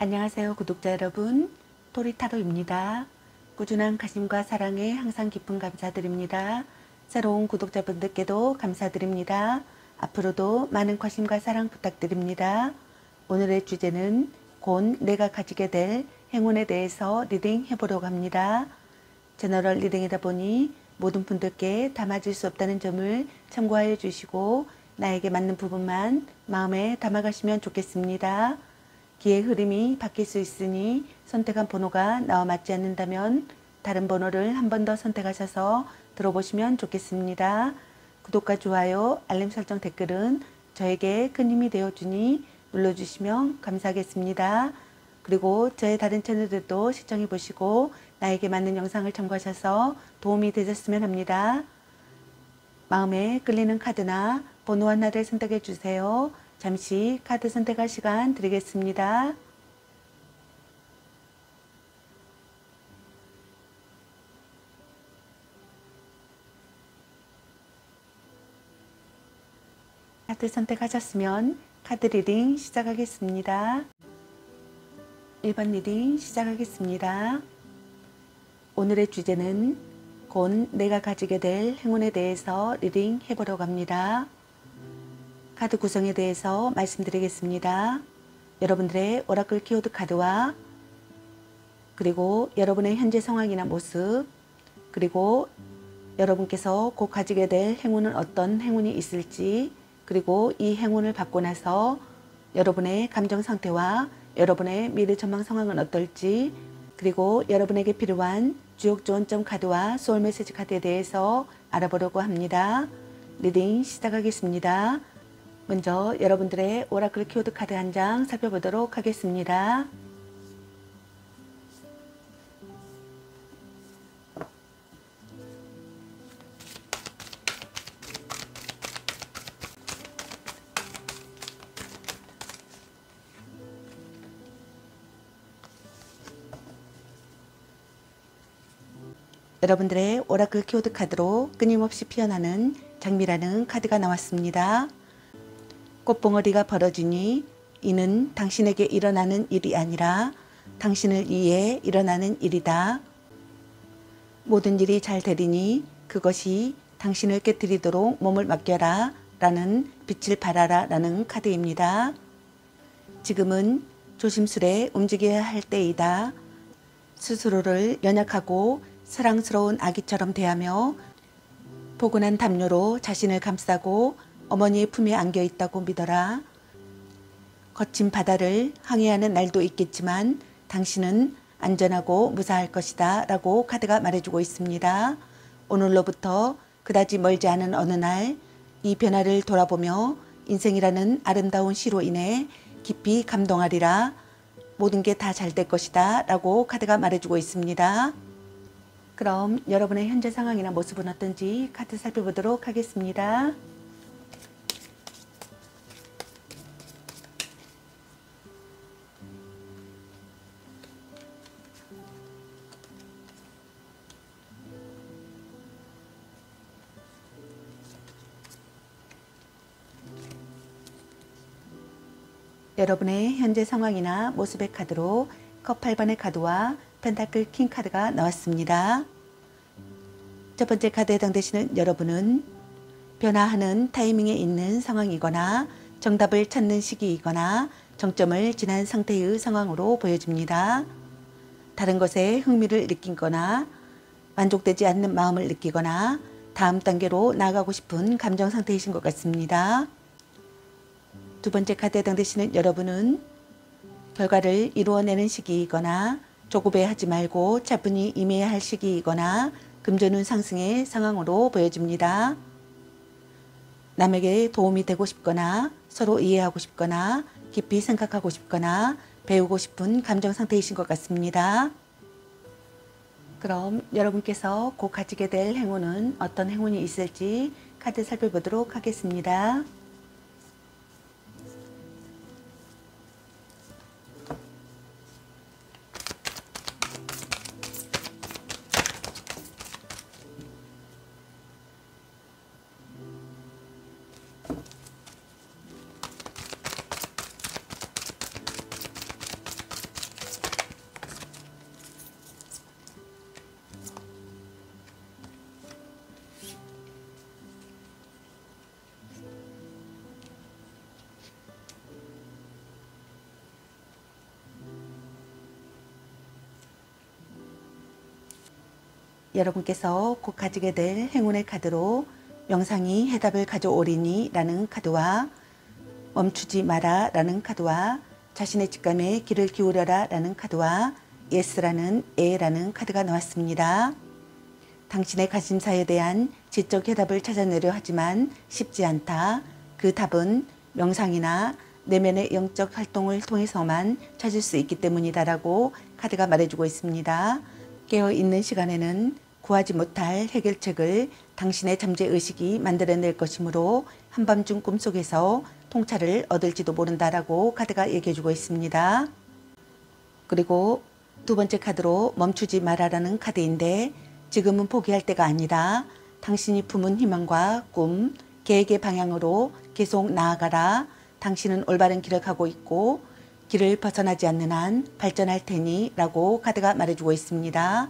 안녕하세요, 구독자 여러분. 토리타로입니다. 꾸준한 관심과 사랑에 항상 깊은 감사드립니다. 새로운 구독자분들께도 감사드립니다. 앞으로도 많은 관심과 사랑 부탁드립니다. 오늘의 주제는 곧 내가 가지게 될 행운에 대해서 리딩 해보려고 합니다. 제너럴 리딩이다 보니 모든 분들께 다 맞을 수 없다는 점을 참고하여 주시고 나에게 맞는 부분만 마음에 담아가시면 좋겠습니다. 기의 흐름이 바뀔 수 있으니 선택한 번호가 나와 맞지 않는다면 다른 번호를 한 번 더 선택하셔서 들어보시면 좋겠습니다. 구독과 좋아요, 알림 설정, 댓글은 저에게 큰 힘이 되어주니 눌러주시면 감사하겠습니다. 그리고 저의 다른 채널들도 시청해 보시고 나에게 맞는 영상을 참고하셔서 도움이 되셨으면 합니다. 마음에 끌리는 카드나 번호 하나를 선택해 주세요. 잠시 카드 선택할 시간 드리겠습니다. 카드 선택하셨으면 카드 리딩 시작하겠습니다. 1번 리딩 시작하겠습니다. 오늘의 주제는 곧 내가 가지게 될 행운에 대해서 리딩 해보려고 합니다. 카드 구성에 대해서 말씀드리겠습니다. 여러분들의 오라클 키워드 카드와 그리고 여러분의 현재 상황이나 모습, 그리고 여러분께서 곧 가지게 될 행운은 어떤 행운이 있을지, 그리고 이 행운을 받고 나서 여러분의 감정 상태와 여러분의 미래 전망 상황은 어떨지, 그리고 여러분에게 필요한 주역 조언점 카드와 소울 메시지 카드에 대해서 알아보려고 합니다. 리딩 시작하겠습니다. 먼저 여러분들의 오라클 키워드 카드 한 장 살펴보도록 하겠습니다. 여러분들의 오라클 키워드 카드로 끊임없이 피어나는 장미라는 카드가 나왔습니다. 꽃봉오리가 벌어지니 이는 당신에게 일어나는 일이 아니라 당신을 위해 일어나는 일이다. 모든 일이 잘 되리니 그것이 당신을 깨뜨리도록 몸을 맡겨라 라는 빛을 발하라 라는 카드입니다. 지금은 조심스레 움직여야 할 때이다. 스스로를 연약하고 사랑스러운 아기처럼 대하며 포근한 담요로 자신을 감싸고 어머니의 품에 안겨 있다고 믿어라. 거친 바다를 항해하는 날도 있겠지만 당신은 안전하고 무사할 것이다 라고 카드가 말해주고 있습니다. 오늘로부터 그다지 멀지 않은 어느 날 이 변화를 돌아보며 인생이라는 아름다운 시로 인해 깊이 감동하리라. 모든 게 다 잘 될 것이다 라고 카드가 말해주고 있습니다. 그럼 여러분의 현재 상황이나 모습은 어떤지 카드 살펴보도록 하겠습니다. 여러분의 현재 상황이나 모습의 카드로 컵 8번의 카드와 펜타클 킹 카드가 나왔습니다. 첫 번째 카드에 해당되시는 여러분은 변화하는 타이밍에 있는 상황이거나 정답을 찾는 시기이거나 정점을 지난 상태의 상황으로 보여집니다. 다른 것에 흥미를 느끼거나 만족되지 않는 마음을 느끼거나 다음 단계로 나아가고 싶은 감정 상태이신 것 같습니다. 두 번째 카드에 해당되시는 여러분은 결과를 이루어내는 시기이거나 조급해하지 말고 차분히 임해야 할 시기이거나 금전운 상승의 상황으로 보여집니다. 남에게 도움이 되고 싶거나 서로 이해하고 싶거나 깊이 생각하고 싶거나 배우고 싶은 감정 상태이신 것 같습니다. 그럼 여러분께서 곧 가지게 될 행운은 어떤 행운이 있을지 카드 살펴보도록 하겠습니다. 여러분께서 곧 가지게 될 행운의 카드로 명상이 해답을 가져오리니 라는 카드와 멈추지 마라 라는 카드와 자신의 직감에 귀를 기울여라 라는 카드와 예스라는 에라는 카드가 나왔습니다. 당신의 관심사에 대한 지적 해답을 찾아내려 하지만 쉽지 않다. 그 답은 명상이나 내면의 영적 활동을 통해서만 찾을 수 있기 때문이다 라고 카드가 말해주고 있습니다. 깨어있는 시간에는 구하지 못할 해결책을 당신의 잠재의식이 만들어낼 것이므로 한밤중 꿈속에서 통찰을 얻을지도 모른다라고 카드가 얘기해주고 있습니다. 그리고 두 번째 카드로 멈추지 마라라는 카드인데 지금은 포기할 때가 아니다. 당신이 품은 희망과 꿈, 계획의 방향으로 계속 나아가라. 당신은 올바른 길을 가고 있고 길을 벗어나지 않는 한 발전할 테니 라고 카드가 말해주고 있습니다.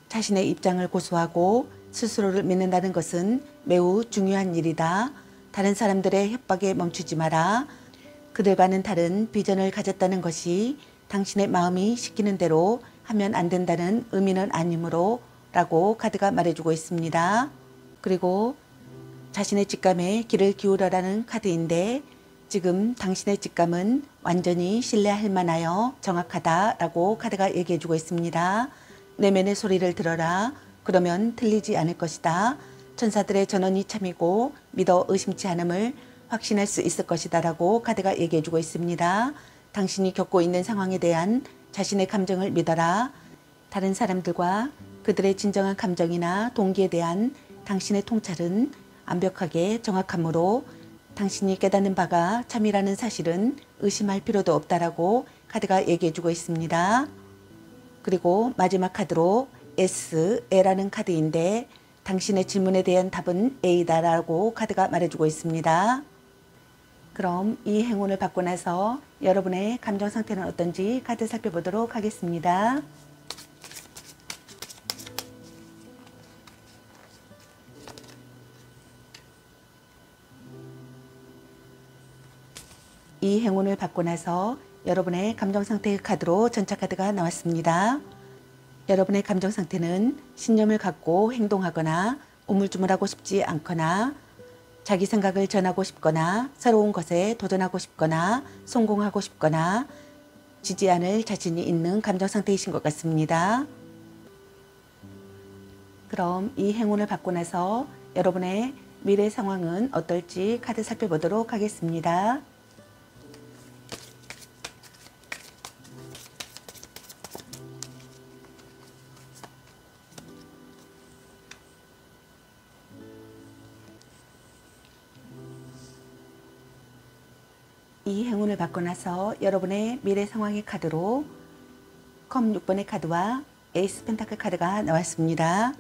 자신의 입장을 고수하고 스스로를 믿는다는 것은 매우 중요한 일이다. 다른 사람들의 협박에 멈추지 마라. 그들과는 다른 비전을 가졌다는 것이 당신의 마음이 시키는 대로 하면 안 된다는 의미는 아니므로 라고 카드가 말해주고 있습니다. 그리고 자신의 직감에 귀를 기울여라는 카드인데 지금 당신의 직감은 완전히 신뢰할 만하여 정확하다 라고 카드가 얘기해주고 있습니다. 내면의 소리를 들어라. 그러면 틀리지 않을 것이다. 천사들의 전원이 참이고 믿어 의심치 않음을 확신할 수 있을 것이다 라고 카드가 얘기해주고 있습니다. 당신이 겪고 있는 상황에 대한 자신의 감정을 믿어라. 다른 사람들과 그들의 진정한 감정이나 동기에 대한 당신의 통찰은 완벽하게 정확하므로 당신이 깨닫는 바가 참이라는 사실은 의심할 필요도 없다라고 카드가 얘기해주고 있습니다. 그리고 마지막 카드로 S, A라는 카드인데 당신의 질문에 대한 답은 A다라고 카드가 말해주고 있습니다. 그럼 이 행운을 받고 나서 여러분의 감정 상태는 어떤지 카드 살펴보도록 하겠습니다. 이 행운을 받고 나서 여러분의 감정 상태의 카드로 전차 카드가 나왔습니다. 여러분의 감정 상태는 신념을 갖고 행동하거나 우물쭈물하고 싶지 않거나 자기 생각을 전하고 싶거나 새로운 것에 도전하고 싶거나 성공하고 싶거나 지지 않을 자신이 있는 감정 상태이신 것 같습니다. 그럼 이 행운을 받고 나서 여러분의 미래 상황은 어떨지 카드 살펴보도록 하겠습니다. 이 행운을 받고 나서 여러분의 미래 상황의 카드로 컵 6번의 카드와 에이스 펜타클 카드가 나왔습니다.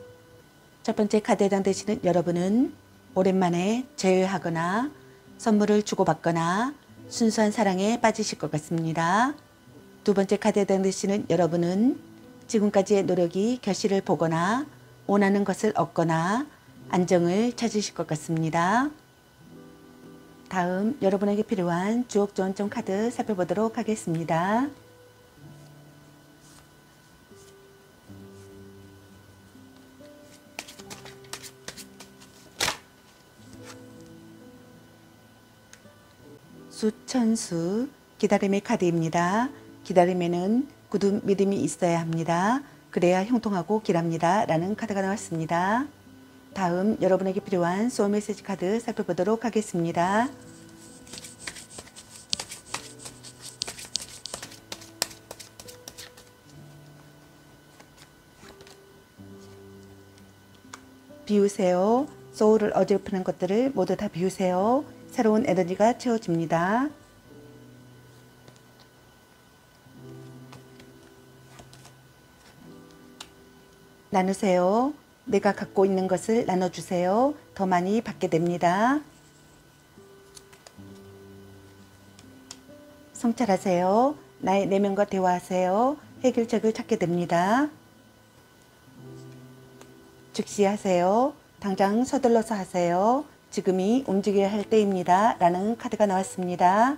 첫 번째 카드에 해당되시는 여러분은 오랜만에 제외하거나 선물을 주고받거나 순수한 사랑에 빠지실 것 같습니다. 두 번째 카드에 해당되시는 여러분은 지금까지의 노력이 결실을 보거나 원하는 것을 얻거나 안정을 찾으실 것 같습니다. 다음 여러분에게 필요한 주옥 조언점 카드 살펴보도록 하겠습니다. 수천수 기다림의 카드입니다. 기다림에는 굳은 믿음이 있어야 합니다. 그래야 형통하고 길합니다. 라는 카드가 나왔습니다. 다음 여러분에게 필요한 소울 메시지 카드 살펴보도록 하겠습니다. 비우세요. 소울을 어지럽히는 것들을 모두 다 비우세요. 새로운 에너지가 채워집니다. 나누세요. 내가 갖고 있는 것을 나눠주세요. 더 많이 받게 됩니다. 성찰하세요. 나의 내면과 대화하세요. 해결책을 찾게 됩니다. 즉시 하세요. 당장 서둘러서 하세요. 지금이 움직여야 할 때입니다. 라는 카드가 나왔습니다.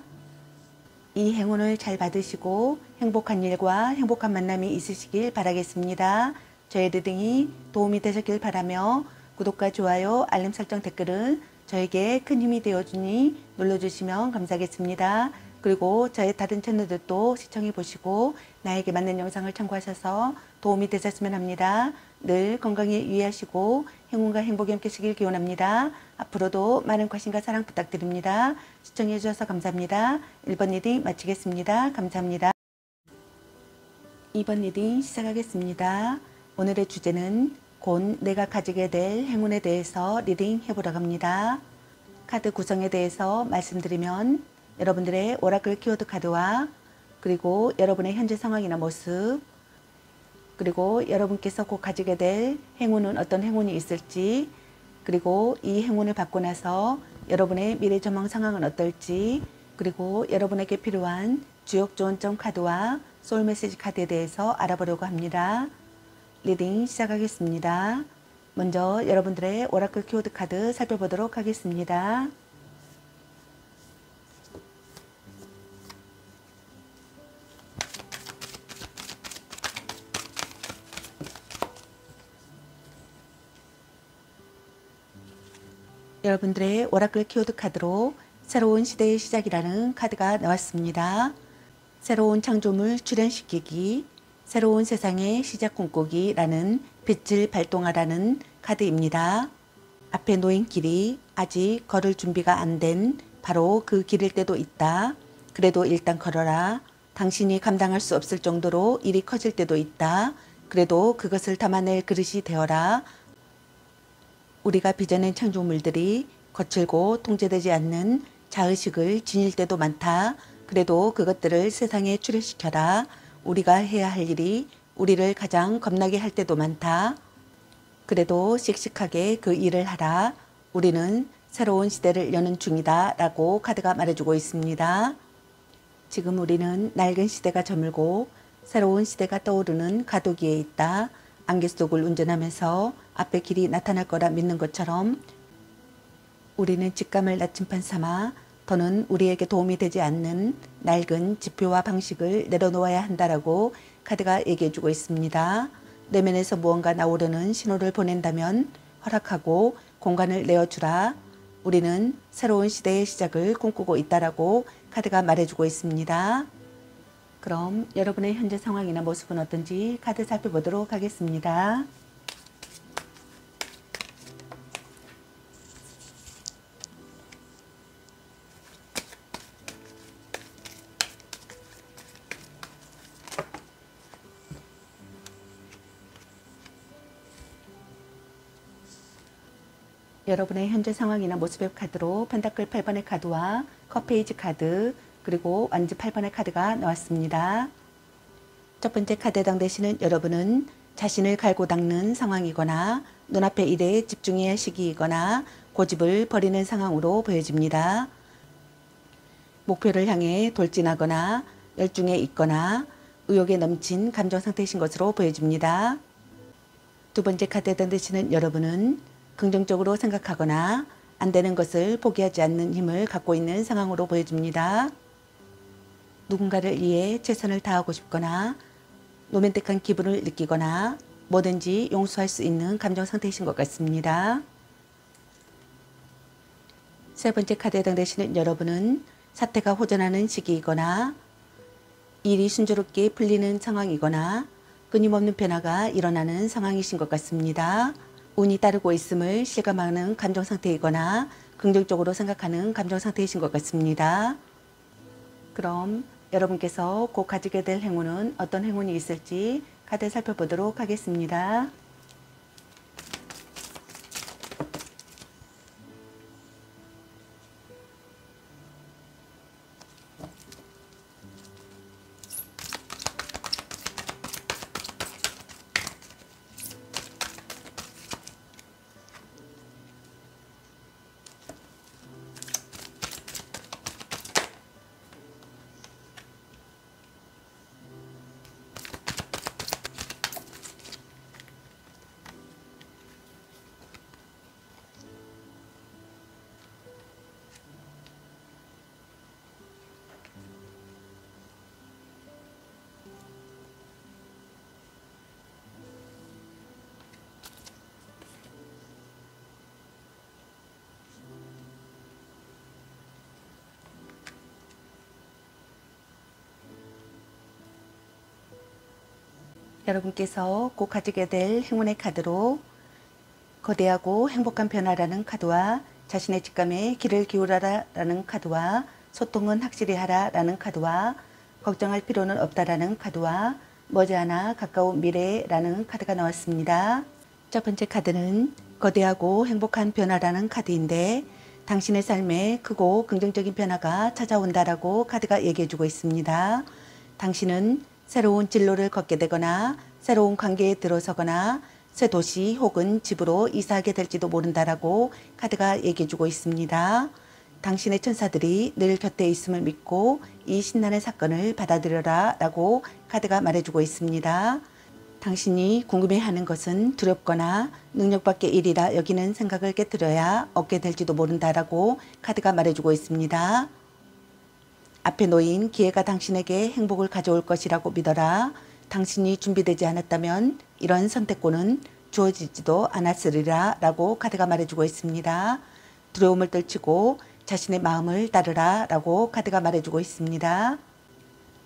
이 행운을 잘 받으시고 행복한 일과 행복한 만남이 있으시길 바라겠습니다. 저의 리딩이 도움이 되셨길 바라며 구독과 좋아요, 알림 설정, 댓글은 저에게 큰 힘이 되어주니 눌러주시면 감사하겠습니다. 그리고 저의 다른 채널들도 시청해 보시고 나에게 맞는 영상을 참고하셔서 도움이 되셨으면 합니다. 늘 건강에 유의하시고 행운과 행복이 함께하시길 기원합니다. 앞으로도 많은 관심과 사랑 부탁드립니다. 시청해 주셔서 감사합니다. 1번 리딩 마치겠습니다. 감사합니다. 2번 리딩 시작하겠습니다. 오늘의 주제는 곧 내가 가지게 될 행운에 대해서 리딩 해보려고 합니다. 카드 구성에 대해서 말씀드리면 여러분들의 오라클 키워드 카드와 그리고 여러분의 현재 상황이나 모습, 그리고 여러분께서 곧 가지게 될 행운은 어떤 행운이 있을지, 그리고 이 행운을 받고 나서 여러분의 미래 전망 상황은 어떨지, 그리고 여러분에게 필요한 주역 조언점 카드와 소울 메시지 카드에 대해서 알아보려고 합니다. 리딩 시작하겠습니다. 먼저 여러분들의 오라클 키워드 카드 살펴보도록 하겠습니다. 여러분들의 오라클 키워드 카드로 새로운 시대의 시작이라는 카드가 나왔습니다. 새로운 창조물 출현시키기, 새로운 세상의 시작 꿈꾸기라는 빛을 발동하라는 카드입니다. 앞에 놓인 길이 아직 걸을 준비가 안 된 바로 그 길일 때도 있다. 그래도 일단 걸어라. 당신이 감당할 수 없을 정도로 일이 커질 때도 있다. 그래도 그것을 담아낼 그릇이 되어라. 우리가 빚어낸 창조물들이 거칠고 통제되지 않는 자의식을 지닐 때도 많다. 그래도 그것들을 세상에 출현시켜라. 우리가 해야 할 일이 우리를 가장 겁나게 할 때도 많다. 그래도 씩씩하게 그 일을 하라. 우리는 새로운 시대를 여는 중이다 라고 카드가 말해주고 있습니다. 지금 우리는 낡은 시대가 저물고 새로운 시대가 떠오르는 가도기에 있다. 안개 속을 운전하면서 앞에 길이 나타날 거라 믿는 것처럼 우리는 직감을 나침판 삼아 더는 우리에게 도움이 되지 않는 낡은 지표와 방식을 내려놓아야 한다라고 카드가 얘기해주고 있습니다. 내면에서 무언가 나오려는 신호를 보낸다면 허락하고 공간을 내어주라. 우리는 새로운 시대의 시작을 꿈꾸고 있다라고 카드가 말해주고 있습니다. 그럼 여러분의 현재 상황이나 모습은 어떤지 카드 살펴보도록 하겠습니다. 여러분의 현재 상황이나 모습의 카드로 펜타클 8번의 카드와 컵페이지 카드, 그리고 완즈 8번의 카드가 나왔습니다. 첫 번째 카드에 해당되시는 여러분은 자신을 갈고 닦는 상황이거나 눈앞의 일에 집중해야 할 시기이거나 고집을 버리는 상황으로 보여집니다. 목표를 향해 돌진하거나 열중해 있거나 의욕에 넘친 감정 상태이신 것으로 보여집니다. 두 번째 카드에 해당되시는 여러분은 긍정적으로 생각하거나 안 되는 것을 포기하지 않는 힘을 갖고 있는 상황으로 보여집니다. 누군가를 위해 최선을 다하고 싶거나 로맨틱한 기분을 느끼거나 뭐든지 용서할 수 있는 감정 상태이신 것 같습니다. 세 번째 카드에 해당되시는 여러분은 사태가 호전하는 시기이거나 일이 순조롭게 풀리는 상황이거나 끊임없는 변화가 일어나는 상황이신 것 같습니다. 운이 따르고 있음을 실감하는 감정 상태이거나 긍정적으로 생각하는 감정 상태이신 것 같습니다. 그럼 여러분께서 곧 가지게 될 행운은 어떤 행운이 있을지 카드 살펴보도록 하겠습니다. 여러분께서 꼭 가지게 될 행운의 카드로 거대하고 행복한 변화라는 카드와 자신의 직감에 귀를 기울여라 라는 카드와 소통은 확실히 하라 라는 카드와 걱정할 필요는 없다라는 카드와 머지않아 가까운 미래라는 카드가 나왔습니다. 첫 번째 카드는 거대하고 행복한 변화라는 카드인데 당신의 삶에 크고 긍정적인 변화가 찾아온다라고 카드가 얘기해주고 있습니다. 당신은 새로운 진로를 걷게 되거나 새로운 관계에 들어서거나 새 도시 혹은 집으로 이사하게 될지도 모른다라고 카드가 얘기해주고 있습니다. 당신의 천사들이 늘 곁에 있음을 믿고 이 신난의 사건을 받아들여라 라고 카드가 말해주고 있습니다. 당신이 궁금해하는 것은 두렵거나 능력 밖의 일이라 여기는 생각을 깨뜨려야 얻게 될지도 모른다라고 카드가 말해주고 있습니다. 앞에 놓인 기회가 당신에게 행복을 가져올 것이라고 믿어라. 당신이 준비되지 않았다면 이런 선택권은 주어지지도 않았으리라 라고 카드가 말해주고 있습니다. 두려움을 떨치고 자신의 마음을 따르라 라고 카드가 말해주고 있습니다.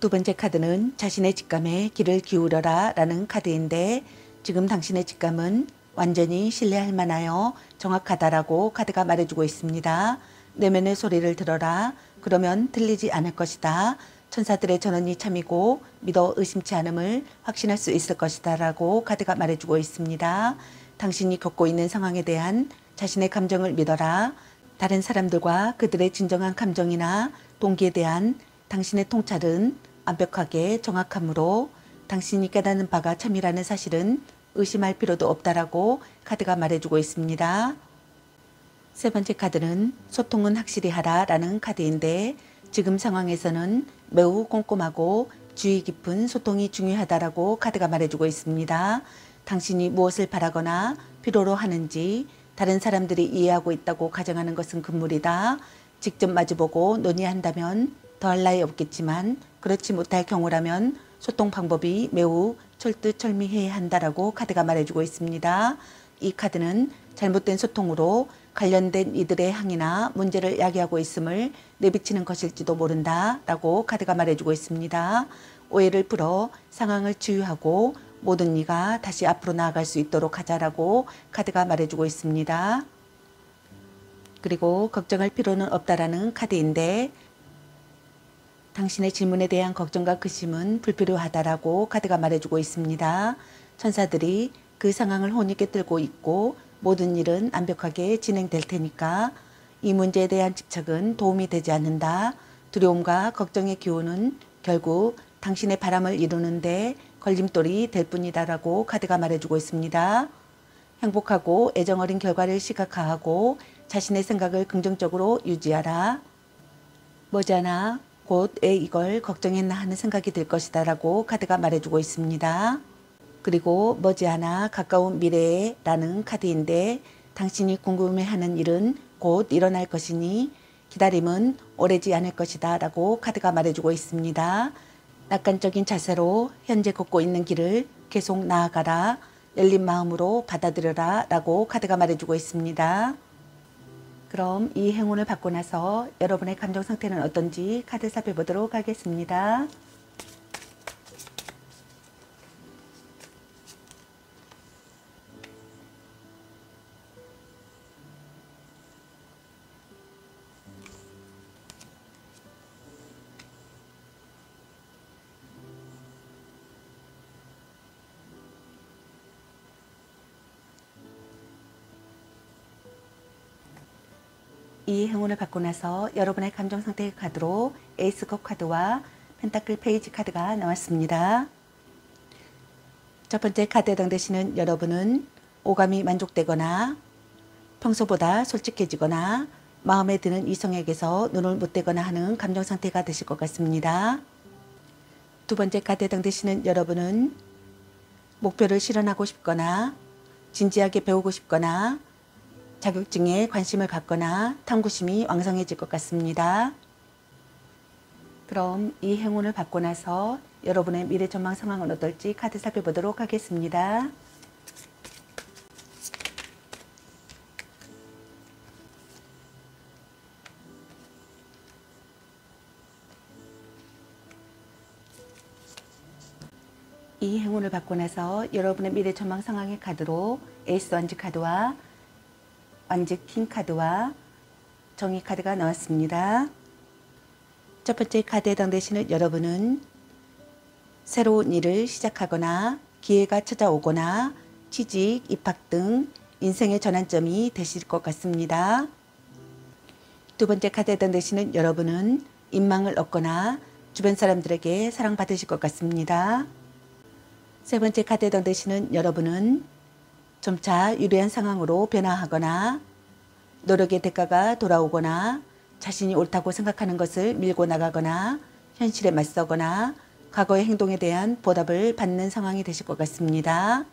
두 번째 카드는 자신의 직감에 귀를 기울여라 라는 카드인데 지금 당신의 직감은 완전히 신뢰할 만하여 정확하다라고 카드가 말해주고 있습니다. 내면의 소리를 들어라. 그러면 들리지 않을 것이다. 천사들의 전언이 참이고 믿어 의심치 않음을 확신할 수 있을 것이다 라고 카드가 말해주고 있습니다. 당신이 겪고 있는 상황에 대한 자신의 감정을 믿어라. 다른 사람들과 그들의 진정한 감정이나 동기에 대한 당신의 통찰은 완벽하게 정확하므로 당신이 깨닫는 바가 참이라는 사실은 의심할 필요도 없다라고 카드가 말해주고 있습니다. 세 번째 카드는 소통은 확실히 하라 라는 카드인데 지금 상황에서는 매우 꼼꼼하고 주의 깊은 소통이 중요하다라고 카드가 말해주고 있습니다. 당신이 무엇을 바라거나 필요로 하는지 다른 사람들이 이해하고 있다고 가정하는 것은 금물이다. 직접 마주보고 논의한다면 더할 나위 없겠지만 그렇지 못할 경우라면 소통 방법이 매우 철두철미해야 한다라고 카드가 말해주고 있습니다. 이 카드는 잘못된 소통으로 관련된 이들의 항의나 문제를 야기하고 있음을 내비치는 것일지도 모른다 라고 카드가 말해주고 있습니다. 오해를 풀어 상황을 치유하고 모든 이가 다시 앞으로 나아갈 수 있도록 하자라고 카드가 말해주고 있습니다. 그리고 걱정할 필요는 없다라는 카드인데 당신의 질문에 대한 걱정과 근심은 불필요하다라고 카드가 말해주고 있습니다. 천사들이 그 상황을 혼이 꿰뚫고 있고 모든 일은 완벽하게 진행될 테니까 이 문제에 대한 집착은 도움이 되지 않는다. 두려움과 걱정의 기운은 결국 당신의 바람을 이루는데 걸림돌이 될 뿐이다라고 카드가 말해주고 있습니다. 행복하고 애정어린 결과를 시각화하고 자신의 생각을 긍정적으로 유지하라. 머지않아 곧 왜 이걸 걱정했나 하는 생각이 들 것이다 라고 카드가 말해주고 있습니다. 그리고 머지않아 가까운 미래에 라는 카드인데 당신이 궁금해하는 일은 곧 일어날 것이니 기다림은 오래지 않을 것이다 라고 카드가 말해주고 있습니다. 낙관적인 자세로 현재 걷고 있는 길을 계속 나아가라. 열린 마음으로 받아들여라 라고 카드가 말해주고 있습니다. 그럼 이 행운을 받고 나서 여러분의 감정 상태는 어떤지 카드 살펴보도록 하겠습니다. 이 행운을 받고 나서 여러분의 감정 상태의 카드로 에이스컵 카드와 펜타클 페이지 카드가 나왔습니다. 첫 번째 카드에 해당되시는 여러분은 오감이 만족되거나 평소보다 솔직해지거나 마음에 드는 이성에게서 눈을 못 떼거나 하는 감정 상태가 되실 것 같습니다. 두 번째 카드에 해당되시는 여러분은 목표를 실현하고 싶거나 진지하게 배우고 싶거나 자격증에 관심을 갖거나 탐구심이 왕성해질 것 같습니다. 그럼 이 행운을 받고 나서 여러분의 미래 전망 상황은 어떨지 카드 살펴보도록 하겠습니다. 이 행운을 받고 나서 여러분의 미래 전망 상황의 카드로 에이스 완즈 카드와 완즈 킹 카드와 정의 카드가 나왔습니다. 첫 번째 카드에 해당되시는 여러분은 새로운 일을 시작하거나 기회가 찾아오거나 취직, 입학 등 인생의 전환점이 되실 것 같습니다. 두 번째 카드에 해당되시는 여러분은 인망을 얻거나 주변 사람들에게 사랑받으실 것 같습니다. 세 번째 카드에 해당되시는 여러분은 점차 유리한 상황으로 변화하거나 노력의 대가가 돌아오거나 자신이 옳다고 생각하는 것을 밀고 나가거나 현실에 맞서거나 과거의 행동에 대한 보답을 받는 상황이 되실 것 같습니다.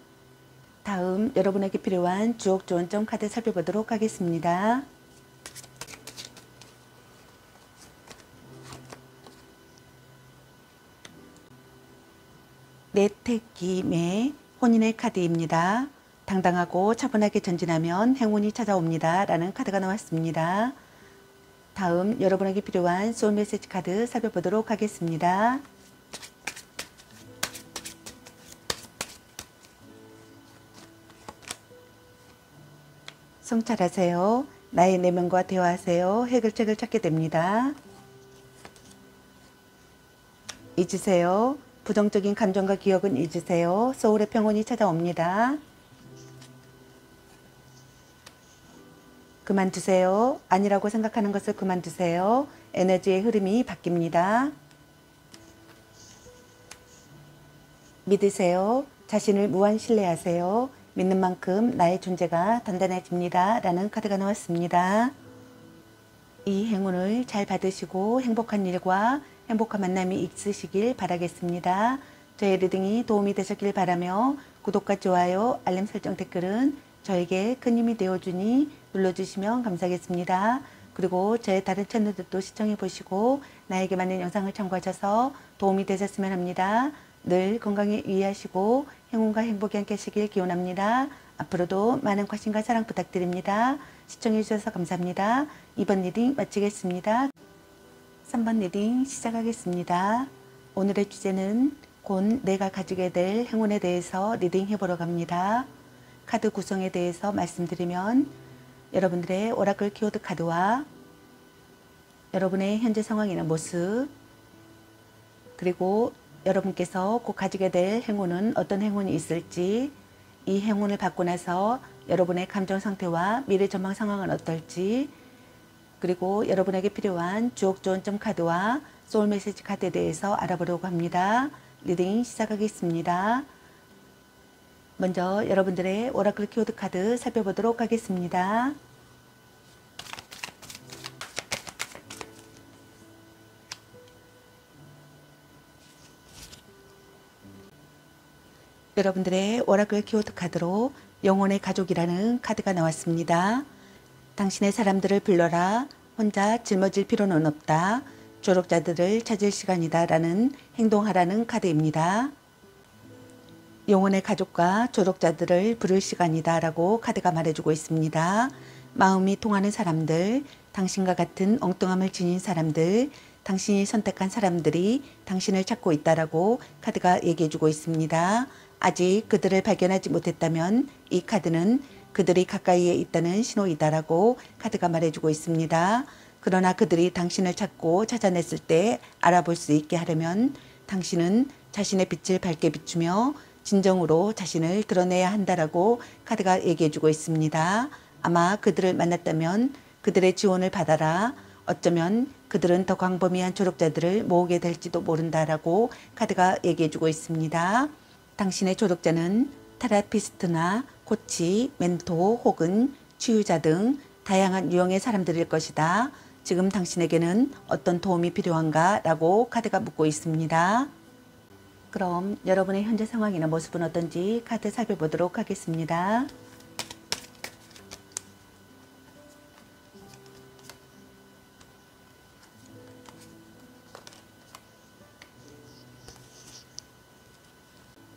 다음 여러분에게 필요한 주옥 조언점 카드 살펴보도록 하겠습니다. 내택기매 혼인의 카드입니다. 당당하고 차분하게 전진하면 행운이 찾아옵니다. 라는 카드가 나왔습니다. 다음 여러분에게 필요한 소울 메시지 카드 살펴보도록 하겠습니다. 성찰하세요. 나의 내면과 대화하세요. 해결책을 찾게 됩니다. 잊으세요. 부정적인 감정과 기억은 잊으세요. 소울의 평온이 찾아옵니다. 그만두세요. 아니라고 생각하는 것을 그만두세요. 에너지의 흐름이 바뀝니다. 믿으세요. 자신을 무한 신뢰하세요. 믿는 만큼 나의 존재가 단단해집니다. 라는 카드가 나왔습니다. 이 행운을 잘 받으시고 행복한 일과 행복한 만남이 있으시길 바라겠습니다. 저의 리딩이 도움이 되셨길 바라며 구독과 좋아요, 알림 설정 댓글은 저에게 큰 힘이 되어주니 눌러주시면 감사하겠습니다. 그리고 저의 다른 채널들도 시청해 보시고 나에게 맞는 영상을 참고하셔서 도움이 되셨으면 합니다. 늘 건강에 유의하시고 행운과 행복이 함께 하시길 기원합니다. 앞으로도 많은 관심과 사랑 부탁드립니다. 시청해 주셔서 감사합니다. 2번 리딩 마치겠습니다. 3번 리딩 시작하겠습니다. 오늘의 주제는 곧 내가 가지게 될 행운에 대해서 리딩해 보러 갑니다. 카드 구성에 대해서 말씀드리면 여러분들의 오라클 키워드 카드와 여러분의 현재 상황이나 모습, 그리고 여러분께서 곧 가지게 될 행운은 어떤 행운이 있을지, 이 행운을 받고 나서 여러분의 감정 상태와 미래 전망 상황은 어떨지, 그리고 여러분에게 필요한 주옥 조언점 카드와 소울 메시지 카드에 대해서 알아보려고 합니다. 리딩 시작하겠습니다. 먼저 여러분들의 오라클 키워드 카드 살펴보도록 하겠습니다. 여러분들의 오라클 키워드 카드로 영혼의 가족이라는 카드가 나왔습니다. 당신의 사람들을 불러라. 혼자 짊어질 필요는 없다. 조력자들을 찾을 시간이다. 라는 행동하라는 카드입니다. 영혼의 가족과 조력자들을 부를 시간이다. 라고 카드가 말해주고 있습니다. 마음이 통하는 사람들, 당신과 같은 엉뚱함을 지닌 사람들, 당신이 선택한 사람들이 당신을 찾고 있다라고 카드가 얘기해주고 있습니다. 아직 그들을 발견하지 못했다면 이 카드는 그들이 가까이에 있다는 신호이다라고 카드가 말해주고 있습니다. 그러나 그들이 당신을 찾고 찾아냈을 때 알아볼 수 있게 하려면 당신은 자신의 빛을 밝게 비추며 진정으로 자신을 드러내야 한다라고 카드가 얘기해주고 있습니다. 아마 그들을 만났다면 그들의 지원을 받아라. 어쩌면 그들은 더 광범위한 조력자들을 모으게 될지도 모른다라고 카드가 얘기해주고 있습니다. 당신의 조력자는 테라피스트나 코치, 멘토 혹은 치유자 등 다양한 유형의 사람들일 것이다. 지금 당신에게는 어떤 도움이 필요한가? 라고 카드가 묻고 있습니다. 그럼 여러분의 현재 상황이나 모습은 어떤지 카드 살펴보도록 하겠습니다.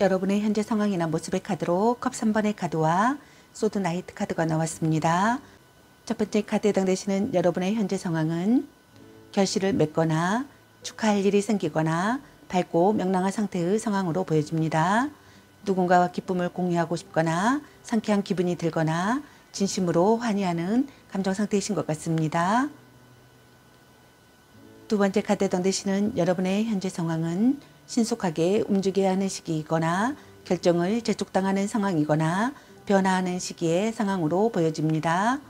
여러분의 현재 상황이나 모습의 카드로 컵 3번의 카드와 소드 나이트 카드가 나왔습니다. 첫 번째 카드에 해당되시는 여러분의 현재 상황은 결실을 맺거나 축하할 일이 생기거나 밝고 명랑한 상태의 상황으로 보여집니다. 누군가와 기쁨을 공유하고 싶거나 상쾌한 기분이 들거나 진심으로 환희하는 감정 상태이신 것 같습니다. 두 번째 카드에 던지시는 여러분의 현재 상황은 신속하게 움직여야 하는 시기이거나 결정을 재촉당하는 상황이거나 변화하는 시기의 상황으로 보여집니다.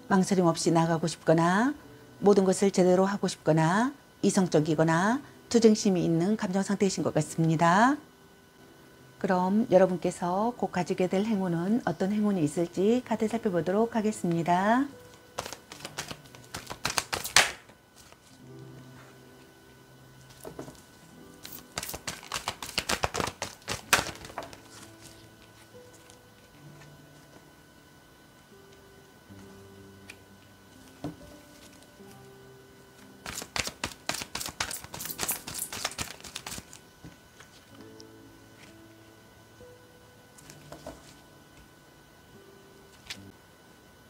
망설임 없이 나아가고 싶거나 모든 것을 제대로 하고 싶거나 이성적이거나 투쟁심이 있는 감정 상태이신 것 같습니다. 그럼 여러분께서 곧 가지게 될 행운은 어떤 행운이 있을지 카드 살펴보도록 하겠습니다.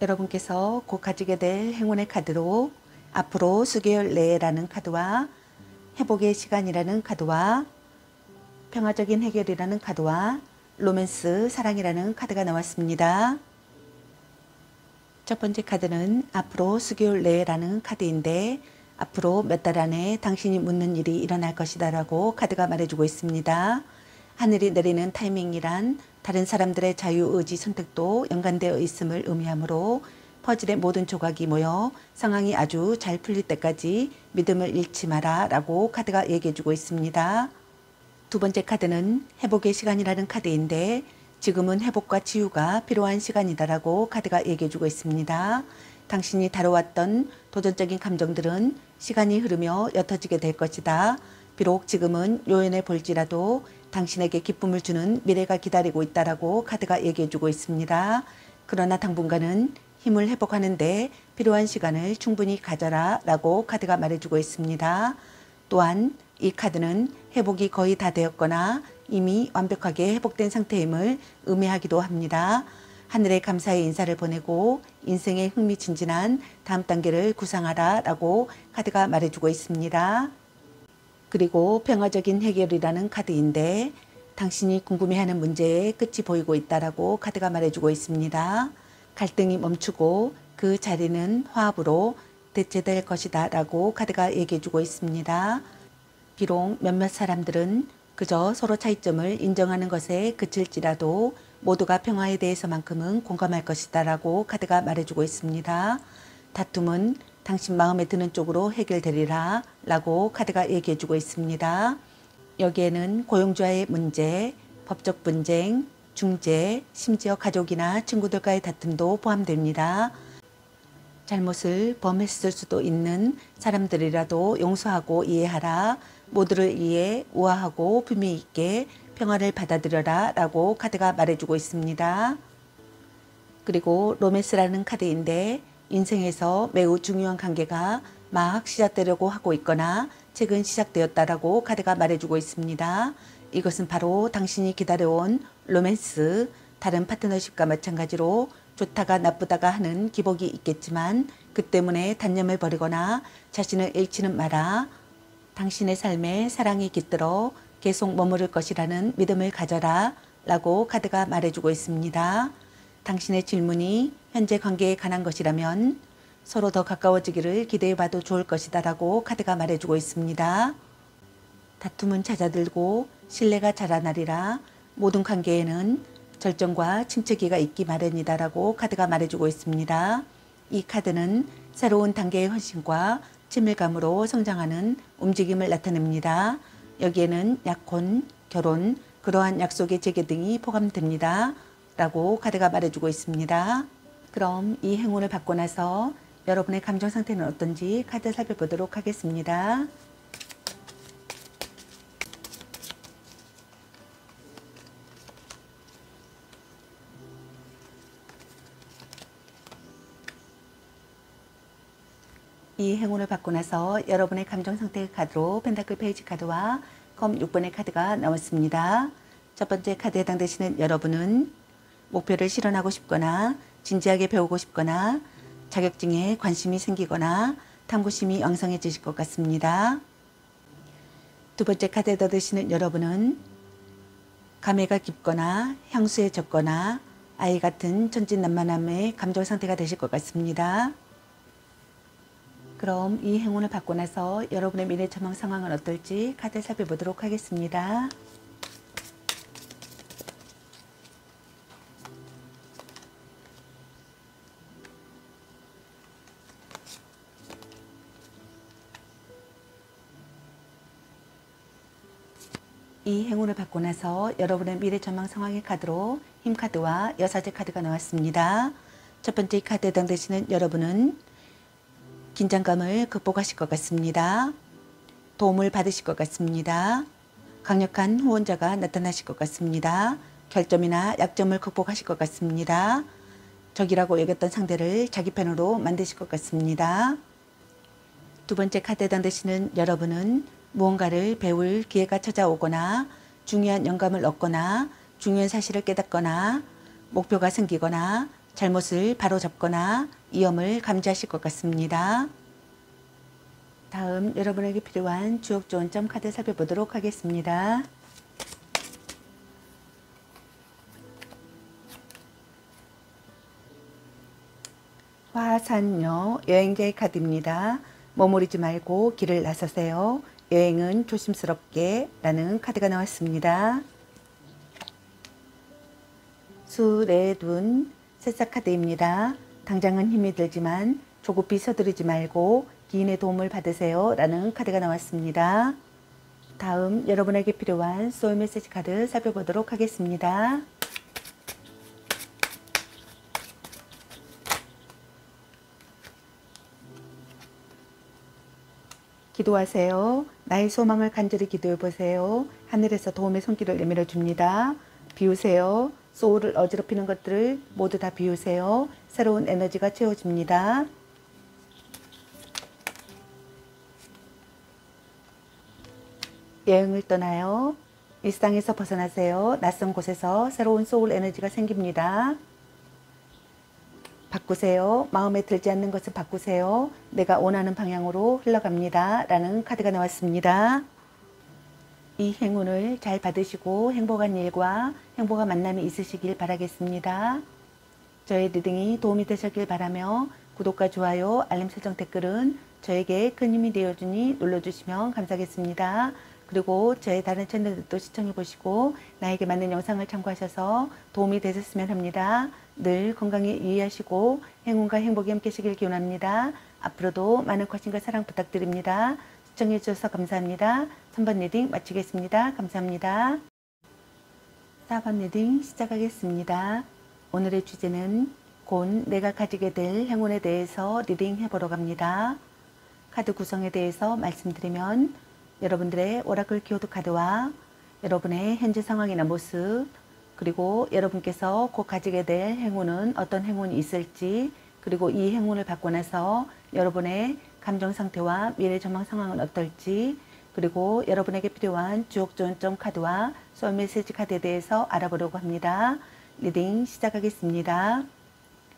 여러분께서 곧 가지게 될 행운의 카드로 앞으로 수개월 내라는 카드와 회복의 시간이라는 카드와 평화적인 해결이라는 카드와 로맨스 사랑이라는 카드가 나왔습니다. 첫 번째 카드는 앞으로 수개월 내라는 카드인데 앞으로 몇 달 안에 당신이 묻는 일이 일어날 것이다 라고 카드가 말해주고 있습니다. 하늘이 내리는 타이밍이란 다른 사람들의 자유의지 선택도 연관되어 있음을 의미하므로 퍼즐의 모든 조각이 모여 상황이 아주 잘 풀릴 때까지 믿음을 잃지 마라 라고 카드가 얘기해주고 있습니다. 두 번째 카드는 회복의 시간이라는 카드인데 지금은 회복과 치유가 필요한 시간이다 라고 카드가 얘기해주고 있습니다. 당신이 다뤄왔던 도전적인 감정들은 시간이 흐르며 옅어지게 될 것이다. 비록 지금은 요연해 볼지라도 당신에게 기쁨을 주는 미래가 기다리고 있다라고 카드가 얘기해주고 있습니다. 그러나 당분간은 힘을 회복하는 데 필요한 시간을 충분히 가져라 라고 카드가 말해주고 있습니다. 또한 이 카드는 회복이 거의 다 되었거나 이미 완벽하게 회복된 상태임을 의미하기도 합니다. 하늘에 감사의 인사를 보내고 인생의 흥미진진한 다음 단계를 구상하라 라고 카드가 말해주고 있습니다. 그리고 평화적인 해결이라는 카드인데 당신이 궁금해하는 문제의 끝이 보이고 있다라고 카드가 말해주고 있습니다. 갈등이 멈추고 그 자리는 화합으로 대체될 것이다 라고 카드가 얘기해주고 있습니다. 비록 몇몇 사람들은 그저 서로 차이점을 인정하는 것에 그칠지라도 모두가 평화에 대해서만큼은 공감할 것이다 라고 카드가 말해주고 있습니다. 다툼은 당신 마음에 드는 쪽으로 해결되리라 라고 카드가 얘기해주고 있습니다. 여기에는 고용주와의 문제, 법적 분쟁, 중재, 심지어 가족이나 친구들과의 다툼도 포함됩니다. 잘못을 범했을 수도 있는 사람들이라도 용서하고 이해하라. 모두를 이해 우아하고 품위 있게 평화를 받아들여라 라고 카드가 말해주고 있습니다. 그리고 로맨스라는 카드인데 인생에서 매우 중요한 관계가 막 시작되려고 하고 있거나 최근 시작되었다라고 카드가 말해주고 있습니다. 이것은 바로 당신이 기다려온 로맨스, 다른 파트너십과 마찬가지로 좋다가 나쁘다가 하는 기복이 있겠지만 그 때문에 단념을 버리거나 자신을 잃지는 마라. 당신의 삶에 사랑이 깃들어 계속 머무를 것이라는 믿음을 가져라 라고 카드가 말해주고 있습니다. 당신의 질문이 현재 관계에 관한 것이라면 서로 더 가까워지기를 기대해봐도 좋을 것이다 라고 카드가 말해주고 있습니다. 다툼은 잦아들고 신뢰가 자라나리라. 모든 관계에는 절정과 침체기가 있기 마련이다 라고 카드가 말해주고 있습니다. 이 카드는 새로운 단계의 헌신과 친밀감으로 성장하는 움직임을 나타냅니다. 여기에는 약혼, 결혼, 그러한 약속의 재개 등이 포함됩니다. 라고 카드가 말해주고 있습니다. 그럼 이 행운을 받고 나서 여러분의 감정 상태는 어떤지 카드 살펴보도록 하겠습니다. 이 행운을 받고 나서 여러분의 감정 상태 카드로 펜타클 페이지 카드와 검 6번의 카드가 나왔습니다. 첫 번째 카드에 해당되시는 여러분은 목표를 실현하고 싶거나 진지하게 배우고 싶거나 자격증에 관심이 생기거나 탐구심이 왕성해지실 것 같습니다. 두 번째 카드에다 드시는 여러분은 감회가 깊거나 향수에 젖거나 아이 같은 천진난만함의 감정 상태가 되실 것 같습니다. 그럼 이 행운을 받고 나서 여러분의 미래 전망 상황은 어떨지 카드 살펴보도록 하겠습니다. 이 행운을 받고 나서 여러분의 미래 전망 상황의 카드로 힘카드와 여사제 카드가 나왔습니다. 첫 번째 카드에 해당되시는 여러분은 긴장감을 극복하실 것 같습니다. 도움을 받으실 것 같습니다. 강력한 후원자가 나타나실 것 같습니다. 결점이나 약점을 극복하실 것 같습니다. 적이라고 여겼던 상대를 자기 편으로 만드실 것 같습니다. 두 번째 카드에 해당되시는 여러분은 무언가를 배울 기회가 찾아오거나 중요한 영감을 얻거나 중요한 사실을 깨닫거나 목표가 생기거나 잘못을 바로잡거나 위험을 감지하실 것 같습니다. 다음 여러분에게 필요한 주옥 좋은 점 카드 살펴보도록 하겠습니다. 화산요 여행자의 카드입니다. 머무르지 말고 길을 나서세요. 여행은 조심스럽게 라는 카드가 나왔습니다. 수레둔 새싹 카드입니다. 당장은 힘이 들지만 조급히 서두르지 말고 기인의 도움을 받으세요 라는 카드가 나왔습니다. 다음 여러분에게 필요한 소울 메시지 카드 살펴보도록 하겠습니다. 기도하세요. 나의 소망을 간절히 기도해 보세요. 하늘에서 도움의 손길을 내밀어 줍니다. 비우세요. 소울을 어지럽히는 것들을 모두 다 비우세요. 새로운 에너지가 채워집니다. 여행을 떠나요. 일상에서 벗어나세요. 낯선 곳에서 새로운 소울 에너지가 생깁니다. 바꾸세요. 마음에 들지 않는 것을 바꾸세요. 내가 원하는 방향으로 흘러갑니다. 라는 카드가 나왔습니다. 이 행운을 잘 받으시고 행복한 일과 행복한 만남이 있으시길 바라겠습니다. 저의 리딩이 도움이 되셨길 바라며 구독과 좋아요, 알림 설정 댓글은 저에게 큰 힘이 되어주니 눌러주시면 감사하겠습니다. 그리고 저의 다른 채널들도 시청해보시고 나에게 맞는 영상을 참고하셔서 도움이 되셨으면 합니다. 늘 건강에 유의하시고 행운과 행복이 함께 하시길 기원합니다. 앞으로도 많은 관심과 사랑 부탁드립니다. 시청해 주셔서 감사합니다. 3번 리딩 마치겠습니다. 감사합니다. 4번 리딩 시작하겠습니다. 오늘의 주제는 곧 내가 가지게 될 행운에 대해서 리딩 해보러 갑니다. 카드 구성에 대해서 말씀드리면 여러분들의 오라클 키워드 카드와 여러분의 현재 상황이나 모습, 그리고 여러분께서 곧 가지게 될 행운은 어떤 행운이 있을지, 그리고 이 행운을 받고 나서 여러분의 감정 상태와 미래 전망 상황은 어떨지, 그리고 여러분에게 필요한 주옥 좋은 점 카드와 소울 메시지 카드에 대해서 알아보려고 합니다. 리딩 시작하겠습니다.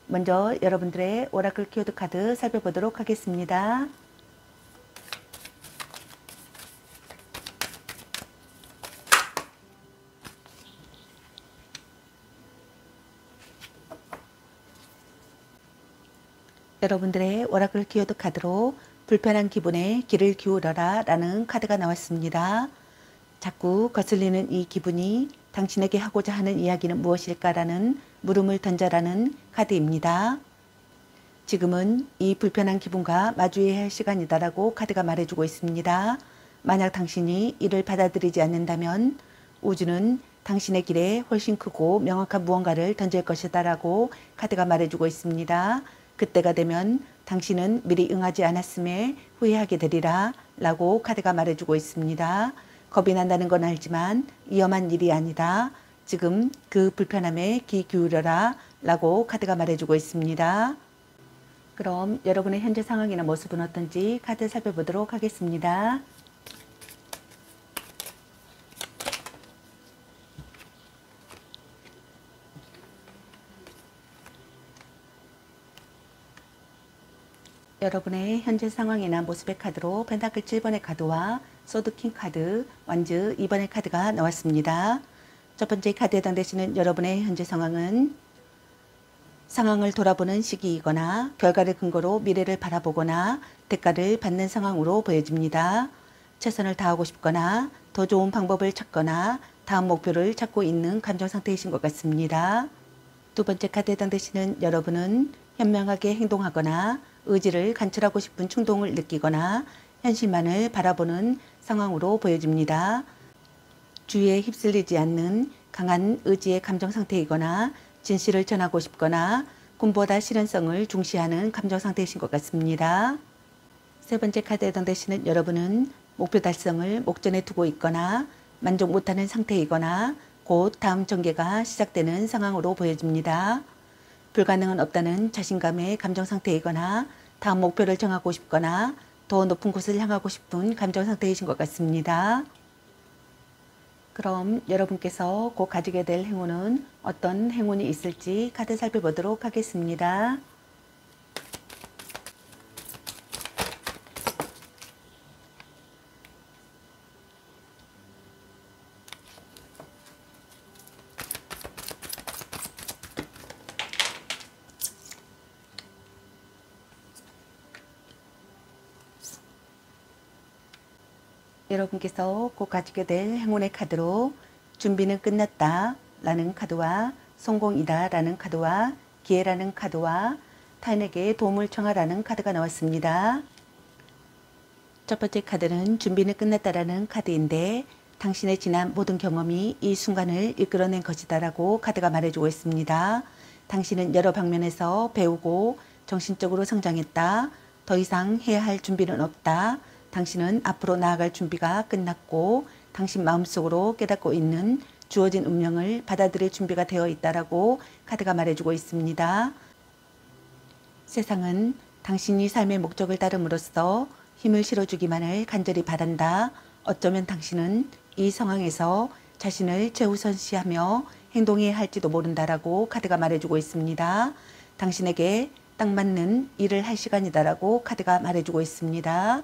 먼저 여러분들의 오라클 키워드 카드 살펴보도록 하겠습니다. 여러분들의 오라클 키워드 카드로 불편한 기분에 귀를 기울여라 라는 카드가 나왔습니다. 자꾸 거슬리는 이 기분이 당신에게 하고자 하는 이야기는 무엇일까 라는 물음을 던져라는 카드입니다. 지금은 이 불편한 기분과 마주해야 할 시간이다라고 카드가 말해주고 있습니다. 만약 당신이 이를 받아들이지 않는다면 우주는 당신의 길에 훨씬 크고 명확한 무언가를 던질 것이다 라고 카드가 말해주고 있습니다. 그때가 되면 당신은 미리 응하지 않았음에 후회하게 되리라 라고 카드가 말해주고 있습니다. 겁이 난다는 건 알지만 위험한 일이 아니다. 지금 그 불편함에 귀 기울여라 라고 카드가 말해주고 있습니다. 그럼 여러분의 현재 상황이나 모습은 어떤지 카드 살펴보도록 하겠습니다. 여러분의 현재 상황이나 모습의 카드로 펜타클 7번의 카드와 소드킹 카드, 완즈 2번의 카드가 나왔습니다. 첫 번째 카드에 해당되시는 여러분의 현재 상황은 상황을 돌아보는 시기이거나 결과를 근거로 미래를 바라보거나 대가를 받는 상황으로 보여집니다. 최선을 다하고 싶거나 더 좋은 방법을 찾거나 다음 목표를 찾고 있는 감정 상태이신 것 같습니다. 두 번째 카드에 해당되시는 여러분은 현명하게 행동하거나 의지를 관철하고 싶은 충동을 느끼거나 현실만을 바라보는 상황으로 보여집니다. 주위에 휩쓸리지 않는 강한 의지의 감정 상태이거나 진실을 전하고 싶거나 꿈보다 실현성을 중시하는 감정 상태이신 것 같습니다. 세 번째 카드에 해당되시는 여러분은 목표 달성을 목전에 두고 있거나 만족 못하는 상태이거나 곧 다음 전개가 시작되는 상황으로 보여집니다. 불가능은 없다는 자신감의 감정 상태이거나 다음 목표를 정하고 싶거나 더 높은 곳을 향하고 싶은 감정 상태이신 것 같습니다. 그럼 여러분께서 곧 가지게 될 행운은 어떤 행운이 있을지 카드 살펴보도록 하겠습니다. 여러분께서 곧 가지게 될 행운의 카드로 준비는 끝났다 라는 카드와 성공이다 라는 카드와 기회라는 카드와 타인에게 도움을 청하라는 카드가 나왔습니다. 첫 번째 카드는 준비는 끝났다라는 카드인데 당신의 지난 모든 경험이 이 순간을 이끌어낸 것이다 라고 카드가 말해주고 있습니다. 당신은 여러 방면에서 배우고 정신적으로 성장했다. 더 이상 해야 할 준비는 없다. 당신은 앞으로 나아갈 준비가 끝났고 당신 마음속으로 깨닫고 있는 주어진 운명을 받아들일 준비가 되어 있다라고 카드가 말해주고 있습니다. 세상은 당신이 삶의 목적을 따름으로써 힘을 실어주기만을 간절히 바란다. 어쩌면 당신은 이 상황에서 자신을 최우선시하며 행동해야 할지도 모른다라고 카드가 말해주고 있습니다. 당신에게 딱 맞는 일을 할 시간이다라고 카드가 말해주고 있습니다.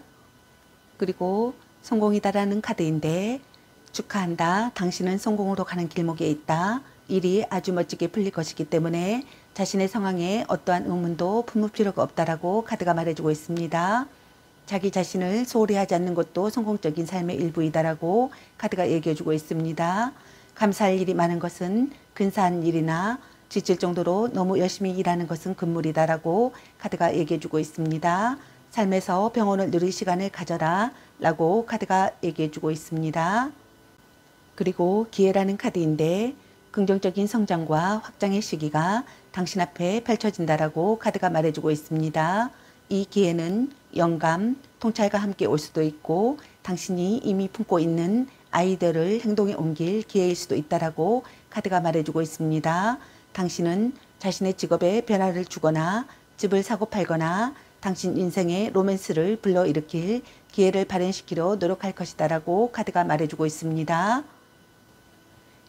그리고 성공이다라는 카드인데 축하한다. 당신은 성공으로 가는 길목에 있다. 일이 아주 멋지게 풀릴 것이기 때문에 자신의 상황에 어떠한 의문도 품을 필요가 없다라고 카드가 말해주고 있습니다. 자기 자신을 소홀히 하지 않는 것도 성공적인 삶의 일부이다라고 카드가 얘기해주고 있습니다. 감사할 일이 많은 것은 근사한 일이나 지칠 정도로 너무 열심히 일하는 것은 금물이다라고 카드가 얘기해주고 있습니다. 삶에서 평온을 누릴 시간을 가져라 라고 카드가 얘기해주고 있습니다. 그리고 기회라는 카드인데 긍정적인 성장과 확장의 시기가 당신 앞에 펼쳐진다라고 카드가 말해주고 있습니다. 이 기회는 영감, 통찰과 함께 올 수도 있고 당신이 이미 품고 있는 아이디어를 행동에 옮길 기회일 수도 있다라고 카드가 말해주고 있습니다. 당신은 자신의 직업에 변화를 주거나 집을 사고 팔거나 당신 인생의 로맨스를 불러일으킬 기회를 발현시키려 노력할 것이다 라고 카드가 말해주고 있습니다.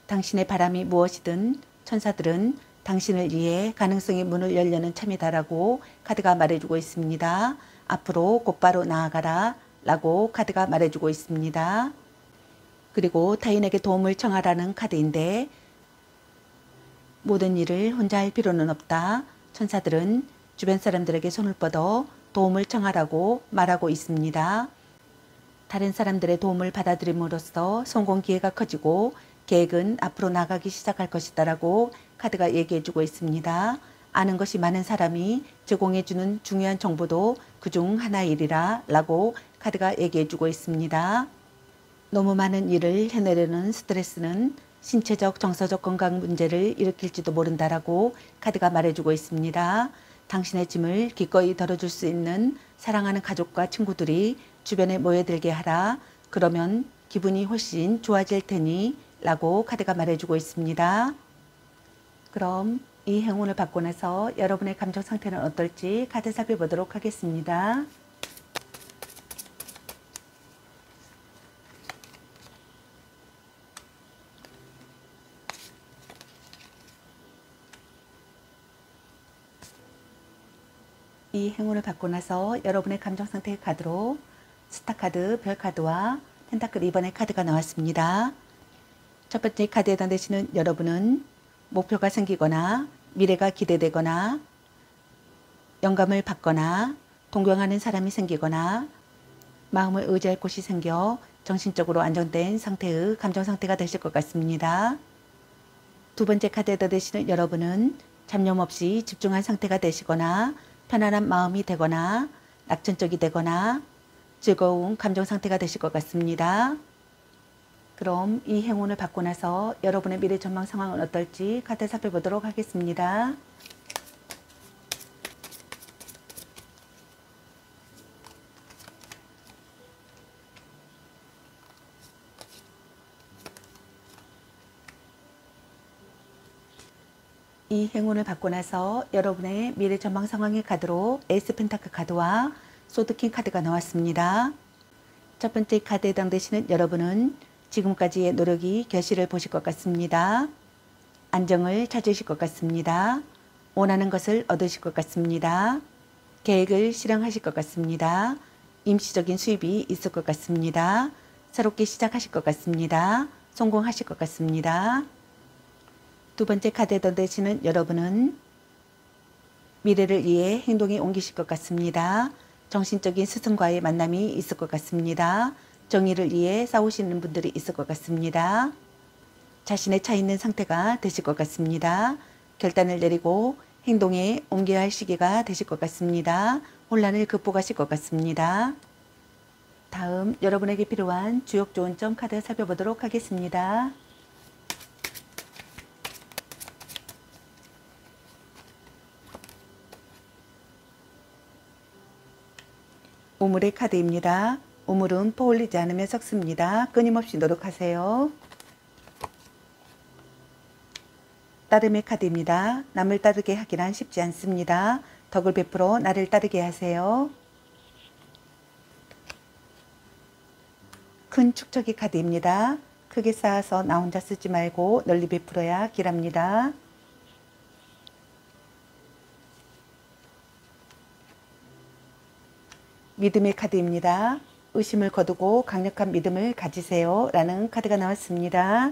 당신의 바람이 무엇이든 천사들은 당신을 위해 가능성의 문을 열려는 참이다라고 카드가 말해주고 있습니다. 앞으로 곧바로 나아가라 라고 카드가 말해주고 있습니다. 그리고 타인에게 도움을 청하라는 카드인데 모든 일을 혼자 할 필요는 없다. 천사들은 주변 사람들에게 손을 뻗어 도움을 청하라고 말하고 있습니다. 다른 사람들의 도움을 받아들임으로써 성공 기회가 커지고 계획은 앞으로 나가기 시작할 것이다 라고 카드가 얘기해주고 있습니다. 아는 것이 많은 사람이 제공해주는 중요한 정보도 그중 하나이리라 라고 카드가 얘기해주고 있습니다. 너무 많은 일을 해내려는 스트레스는 신체적 정서적 건강 문제를 일으킬지도 모른다라고 카드가 말해주고 있습니다. 당신의 짐을 기꺼이 덜어줄 수 있는 사랑하는 가족과 친구들이 주변에 모여들게 하라. 그러면 기분이 훨씬 좋아질 테니 라고 카드가 말해주고 있습니다. 그럼 이 행운을 받고 나서 여러분의 감정 상태는 어떨지 카드 살펴보도록 하겠습니다. 이 행운을 받고 나서 여러분의 감정 상태의 카드로 스타 카드, 별 카드와 펜타클 2번의 카드가 나왔습니다. 첫 번째 카드에 해당되시는 여러분은 목표가 생기거나 미래가 기대되거나 영감을 받거나 동경하는 사람이 생기거나 마음을 의지할 곳이 생겨 정신적으로 안정된 상태의 감정 상태가 되실 것 같습니다. 두 번째 카드에 해당되시는 여러분은 잡념 없이 집중한 상태가 되시거나 편안한 마음이 되거나 낙천적이 되거나 즐거운 감정 상태가 되실 것 같습니다. 그럼 이 행운을 받고 나서 여러분의 미래 전망 상황은 어떨지 카드 살펴보도록 하겠습니다. 이 행운을 받고 나서 여러분의 미래 전망 상황의 카드로 에이스 펜타클 카드와 소드킹 카드가 나왔습니다. 첫 번째 카드에 해당되시는 여러분은 지금까지의 노력이 결실을 보실 것 같습니다. 안정을 찾으실 것 같습니다. 원하는 것을 얻으실 것 같습니다. 계획을 실행하실 것 같습니다. 임시적인 수입이 있을 것 같습니다. 새롭게 시작하실 것 같습니다. 성공하실 것 같습니다. 두 번째 카드에 해당되시는 여러분은 미래를 위해 행동에 옮기실 것 같습니다. 정신적인 스승과의 만남이 있을 것 같습니다. 정의를 위해 싸우시는 분들이 있을 것 같습니다. 자신의 차 있는 상태가 되실 것 같습니다. 결단을 내리고 행동에 옮겨야 할 시기가 되실 것 같습니다. 혼란을 극복하실 것 같습니다. 다음 여러분에게 필요한 주역 좋은 점 카드 살펴보도록 하겠습니다. 우물의 카드입니다. 우물은 포올리지 않으면 썩습니다. 끊임없이 노력하세요. 따름의 카드입니다. 남을 따르게 하기란 쉽지 않습니다. 덕을 베풀어 나를 따르게 하세요. 큰 축척이 카드입니다. 크게 쌓아서 나 혼자 쓰지 말고 널리 베풀어야 길합니다. 믿음의 카드입니다. 의심을 거두고 강력한 믿음을 가지세요 라는 카드가 나왔습니다.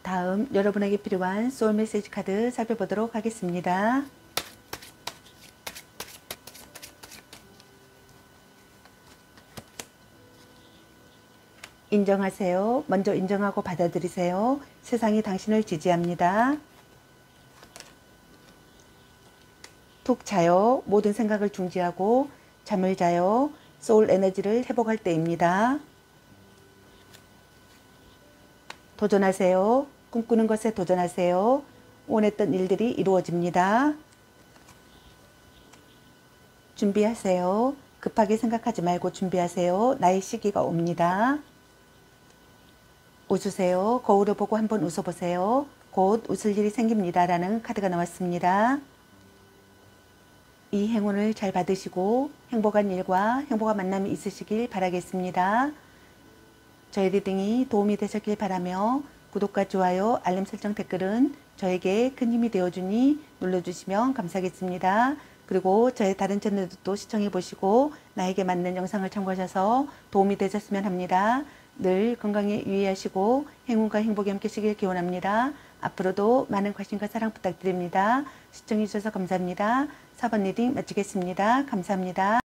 다음 여러분에게 필요한 소울 메시지 카드 살펴보도록 하겠습니다. 인정하세요. 먼저 인정하고 받아들이세요. 세상이 당신을 지지합니다. 푹 자요. 모든 생각을 중지하고 잠을 자요. 소울 에너지를 회복할 때입니다. 도전하세요. 꿈꾸는 것에 도전하세요. 원했던 일들이 이루어집니다. 준비하세요. 급하게 생각하지 말고 준비하세요. 나의 시기가 옵니다. 웃으세요. 거울을 보고 한번 웃어보세요. 곧 웃을 일이 생깁니다. 라는 카드가 나왔습니다. 이 행운을 잘 받으시고 행복한 일과 행복한 만남이 있으시길 바라겠습니다. 저희 리딩이 도움이 되셨길 바라며 구독과 좋아요, 알림 설정, 댓글은 저에게 큰 힘이 되어주니 눌러주시면 감사하겠습니다. 그리고 저의 다른 채널도 시청해 보시고 나에게 맞는 영상을 참고하셔서 도움이 되셨으면 합니다. 늘 건강에 유의하시고 행운과 행복이 함께하시길 기원합니다. 앞으로도 많은 관심과 사랑 부탁드립니다. 시청해 주셔서 감사합니다. 4번 리딩 마치겠습니다. 감사합니다.